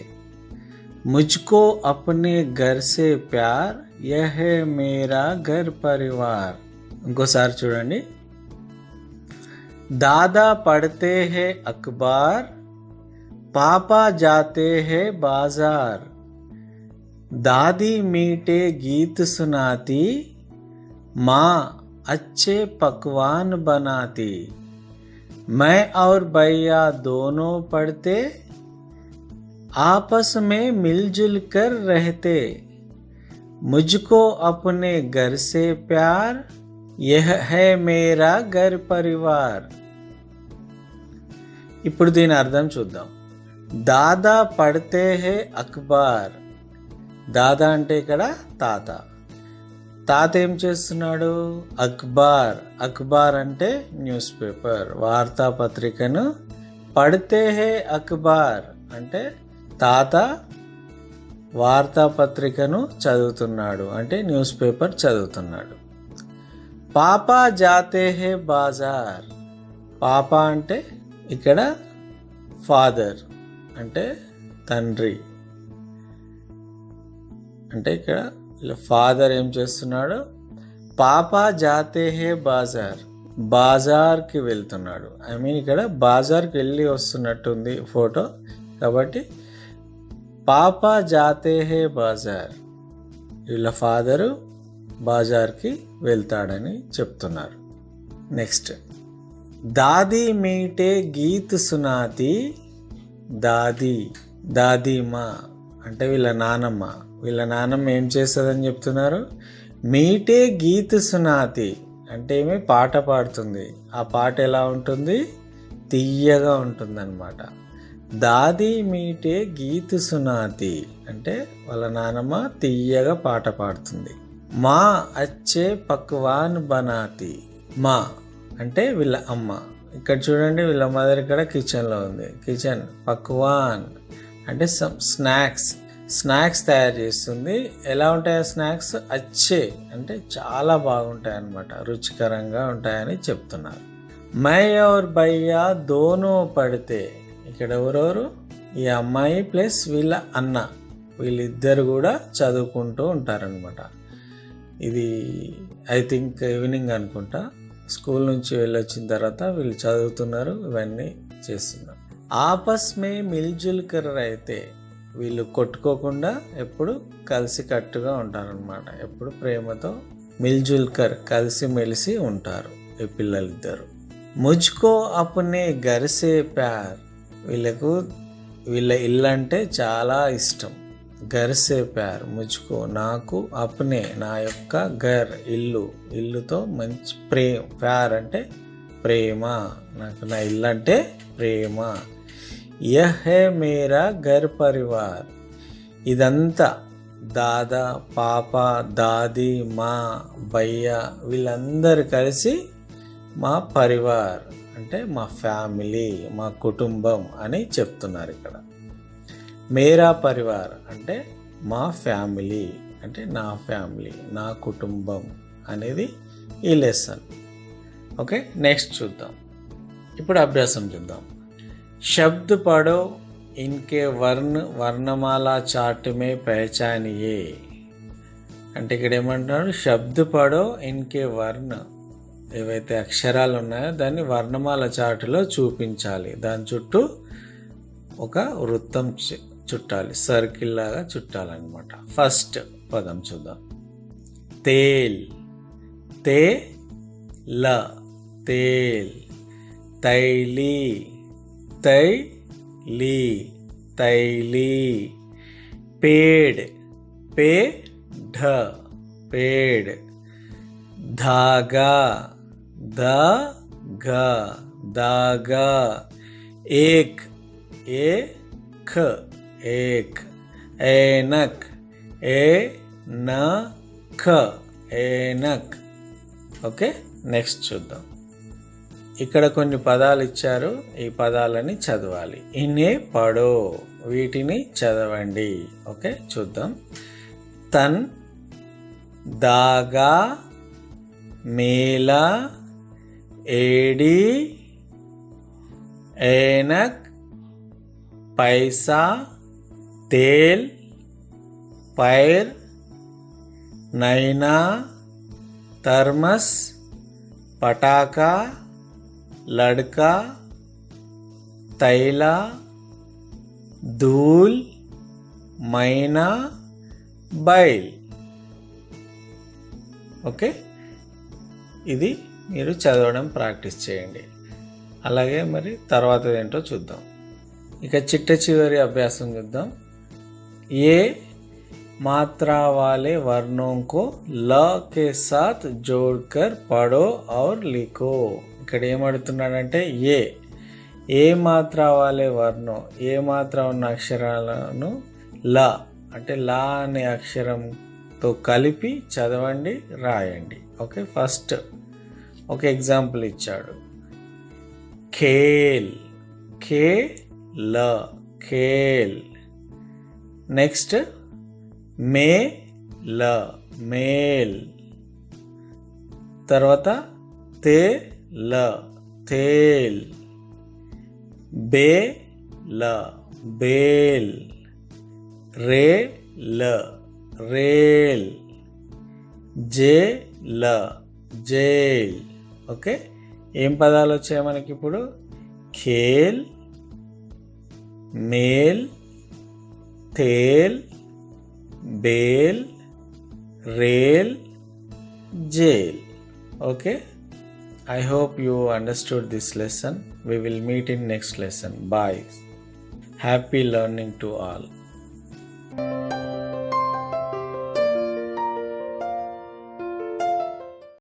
मुझको अपने घर से प्यार, यह है मेरा घर परिवार. ఇంకోసారి చూడండి. దాదా పढ़ते हैं अखबार, पापा जाते हैं बाजार, दादी मीठे गीत सुनाती, माँ अच्छे पकवान बनाती, मैं और भैया दोनों पढ़ते, आपस में मिलजुल कर रहते, मुझको अपने घर से प्यार, यह है मेरा घर परिवार. ఇప్పుడు దీని అర్థం చూద్దాం. దాదా పढ़ते हैं అక్బార్. దాదా అంటే ఇక్కడ తాత. తాత ఏం చేస్తున్నాడు? అక్బార్. అక్బార్ అంటే న్యూస్ పేపర్, వార్తాపత్రికను. పढ़ते हैं అక్బార్ అంటే తాత వార్తాపత్రికను చదువుతున్నాడు, అంటే న్యూస్ పేపర్ చదువుతున్నాడు. పాపా జాతే హే బాజార్. పాపా అంటే ఇక్కడ ఫాదర్ అంటే తండ్రి. అంటే ఇక్కడ ఫాదర్ ఏం చేస్తున్నాడు? పాపా జాతే హే బాజార్, బాజార్కి వెళ్తున్నాడు. ఐ మీన్ ఇక్కడ బాజార్కి వెళ్ళి వస్తున్నట్టుంది ఫోటో, కాబట్టి పాపా జాతే హే బాజార్, వీళ్ళ ఫాదరు బాజార్కి వెళ్తాడని చెప్తున్నారు. నెక్స్ట్, దాది మీటే గీత్ సునాతి. దాది, దాదీమా అంటే వీళ్ళ నానమ్మ. వీళ్ళ నానమ్మ ఏం చేస్తుందని చెప్తున్నారు? మీటే గీత్ సునాతి అంటే ఏమి పాట పాడుతుంది. ఆ పాట ఎలా ఉంటుంది? తీయగా ఉంటుంది అన్నమాట. దాది మీటే గీత్ సునాతి అంటే వాళ్ళ నానమ్మ తీయగా పాట పాడుతుంది. మా అచ్చే పక్వాన్ బనాతి. మా అంటే వీళ్ళ అమ్మ. ఇక్కడ చూడండి, వీళ్ళ మదర్ ఇక్కడ కిచెన్లో ఉంది. కిచెన్, పక్వాన్ అంటే స్నాక్స్ తయారు చేస్తుంది. ఎలా ఉంటాయి స్నాక్స్? అచ్చే అంటే చాలా బాగుంటాయి అన్నమాట, రుచికరంగా ఉంటాయని చెప్తున్నారు. మై ఔర్ భయ్యా దోనో పడితే, ఇక్కడ ఎవరెవరు? ఈ అమ్మాయి ప్లస్ వీళ్ళ అన్న వీళ్ళిద్దరు కూడా చదువుకుంటూ ఉంటారనమాట. ఇది ఐ థింక్ ఈవినింగ్ అనుకుంటా. స్కూల్ నుంచి వెళ్ళొచ్చిన తర్వాత వీళ్ళు చదువుతున్నారు, ఇవన్నీ చేస్తున్నారు. ఆపస్ మే మిల్జుల్ కర్ అయితే వీళ్ళు కొట్టుకోకుండా ఎప్పుడు కలిసి కట్టుగా ఉంటారనమాట. ఎప్పుడు ప్రేమతో మిల్జుల్కర్ కలిసిమెలిసి ఉంటారు ఈ పిల్లలిద్దరు. ముజ్కో అప్నే ఘర్ సే ప్యార్ వీళ్ళకు వీళ్ళ ఇల్లు అంటే చాలా ఇష్టం. ఘర్ సే ప్యార్ ముజ్కో నాకు, అప్నే నా యొక్క, ఘర్ ఇల్లుతో మంచి ప్యార్ అంటే ప్రేమ, నాకు నా ఇల్లు అంటే ప్రేమ. యహ్ హై మేరా ఘర్ పరివార్ ఇదంతా దాదా, పాప, దాది, మా, భయ్య వీళ్ళందరూ కలిసి మా పరివార్ అంటే మా ఫ్యామిలీ, మా కుటుంబం అని చెప్తున్నారు ఇక్కడ. మేరా పరివార్ అంటే మా ఫ్యామిలీ అంటే నా ఫ్యామిలీ, నా కుటుంబం అనేది ఈ లెసన్. ఓకే, నెక్స్ట్ చూద్దాం. ఇప్పుడు అభ్యాసం చూద్దాం. शब्द पढ़ो, इनके वर्ण वर्णमाला चार्ट में पहचानिए అంటే ఇక్కడ ఏమంటున్నారు, శబ్ద పడో ఇన్కే వర్ణ ఏవైతే అక్షరాలు ఉన్నాయో దాన్ని వర్ణమాల చార్టులో చూపించాలి. దాని చుట్టూ ఒక వృత్తం చుట్టాలి, సర్కిల్ లాగా చుట్టాలన్నమాట. ఫస్ట్ పదం చూద్దాం. తేల్, తే ల తేల్. తైలి, तैली तैली. पेड़, पेड़ पेड़. धागा, धागा धागा. एक, एक एक. ऐनक, ऐनक ऐनक. ఓకే, నెక్స్ట్ చూద్దాం. ఇక్కడ కొన్ని పదాలు ఇచ్చారు, ఈ పదాలని చదవాలి. ఇన్నే పడో వీటిని చదవండి. ఓకే, చూద్దాం. తన్, దాగా, మేలా, ఏడి, ఏనక్, పైసా, తేల్, పైర్, నైనా, తర్మస్, పటాకా, लड़का, तैला, धूल, मैना, बैल. ఓకే, ఇది మీరు చదవడం ప్రాక్టీస్ చేయండి. అలాగే మరి తర్వాతది ఏంటో చూద్దాం. ఇక చిట్ట చివరి అభ్యాసం చూద్దాం. ఏ मात्रा वाले वर्णों को ल के साथ जोड़कर पढ़ो और लिखो. ఇక్కడ ఏమడుతున్నాడంటే ఏ మాత్ర వాలే వర్ణం, ఏ మాత్ర ఉన్న అక్షరాలను ల అంటే లా అనే అక్షరంతో కలిపి చదవండి, రాయండి. ఓకే, ఫస్ట్ ఒక ఎగ్జాంపుల్ ఇచ్చాడు. ఖేల్, ఖేల్ ఖేల్. నెక్స్ట్ మేల్, మేల్. తర్వాత తేల్, తేల్. బేల్, బేల్. రేల్, రేల్. జేల్, జేల్. ఓకే, ఏం పదాలు వచ్చాయి మనకి ఇప్పుడు? ఖేల్, మేల్, తేల్, బేల్, రేల్, జైల్. Okay, I hope you understood this lesson. We will meet in next lesson. Bye. Happy learning to all.